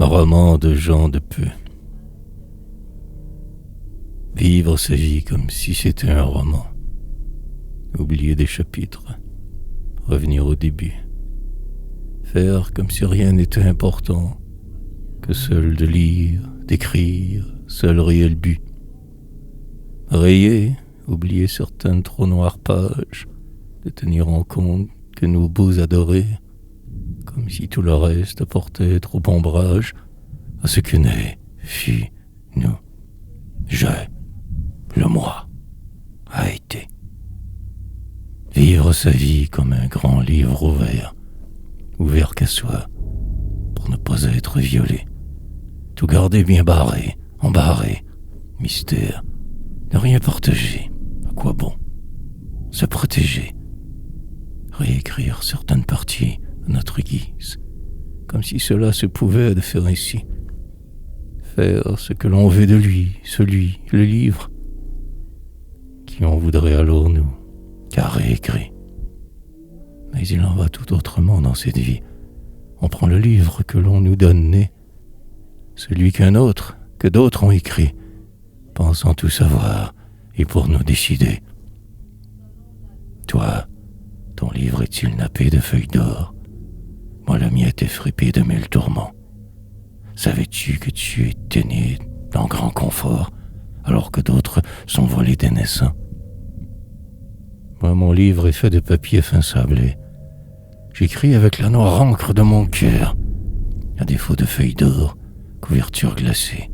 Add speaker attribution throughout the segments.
Speaker 1: roman de Jean de Peu. Vivre sa vie comme si c'était un roman. Oublier des chapitres. Revenir au début. Faire comme si rien n'était important. Que seul de lire, d'écrire, seul réel but. Rayer, oublier certaines trop noires pages. De tenir en compte que nos beaux adorés, comme si tout le reste apportait trop ombrage à ce que n'est, fut, nous, j'ai, le moi, a été. Vivre sa vie comme un grand livre ouvert qu'à soi, pour ne pas être violé. Tout garder bien barré, embarré, mystère, ne rien partager, à quoi bon? Se protéger, réécrire certaines parties à notre guise, comme si cela se pouvait de faire ainsi. Faire ce que l'on veut de lui, celui, le livre, qui en voudrait alors nous, car réécrit. Mais il en va tout autrement dans cette vie. On prend le livre que l'on nous donne né, celui qu'un autre, que d'autres ont écrit, pensant tout savoir et pour nous décider. Toi, ton livre est-il nappé de feuilles d'or? Moi, la miette est fripée de mille tourments. Savais-tu que tu étais né dans grand confort, alors que d'autres sont volés dès naissants? Moi, mon livre est fait de papier fin sablé. J'écris avec la noire encre de mon cœur, à défaut de feuilles d'or, couverture glacée.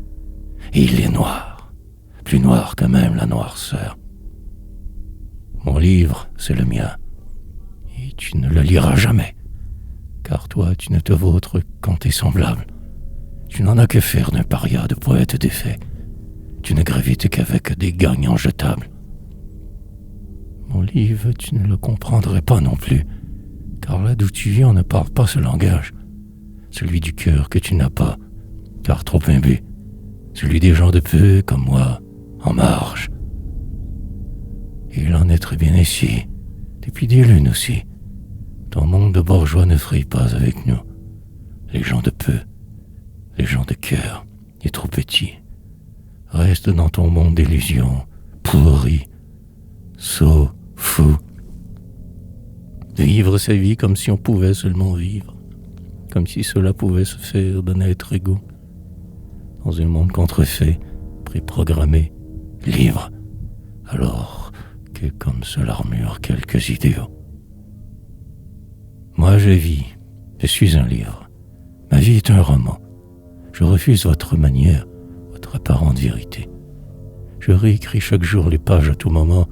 Speaker 1: Et il est noir, plus noir que même la noirceur. Mon livre, c'est le mien, et tu ne le liras jamais, car toi, tu ne te vautres qu'en tes semblables. Tu n'en as que faire d'un paria de poète défait. Tu ne gravites qu'avec des gagnants jetables. Mon livre, tu ne le comprendrais pas non plus, car là d'où tu viens, on ne parle pas ce langage. Celui du cœur que tu n'as pas, car trop imbu. Celui des gens de peu, comme moi, en marge. Et il en est très bien ici, depuis des lunes aussi. Ton monde de bourgeois ne frille pas avec nous. Les gens de peu, les gens de cœur, et trop petits, restent dans ton monde d'illusions, pourris, sots, fous. Vivre sa vie comme si on pouvait seulement vivre, comme si cela pouvait se faire d'un être égaux, dans un monde contrefait, préprogrammé, libre, alors que comme seule armure quelques idéaux. Moi je vis, je suis un livre, ma vie est un roman. Je refuse votre manière, votre apparente vérité. Je réécris chaque jour les pages à tout moment.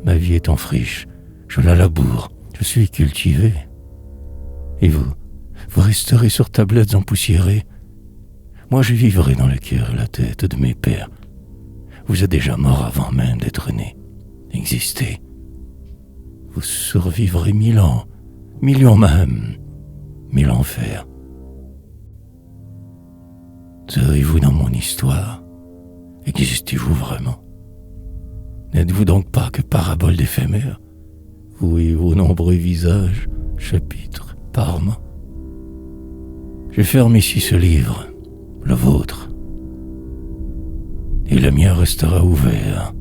Speaker 1: Ma vie est en friche, je la laboure, je suis cultivé. Et vous resterez sur tablettes empoussiérées. Moi je vivrai dans le cœur et la tête de mes pères. Vous êtes déjà mort avant même d'être né, existé. Vous survivrez 1000 ans, millions même, 1000 enfers. Serez-vous dans mon histoire? Existez-vous vraiment? N'êtes-vous donc pas que parabole d'éphémère, vous et vos nombreux visages, chapitres, parements? Je ferme ici ce livre, le vôtre, et le mien restera ouvert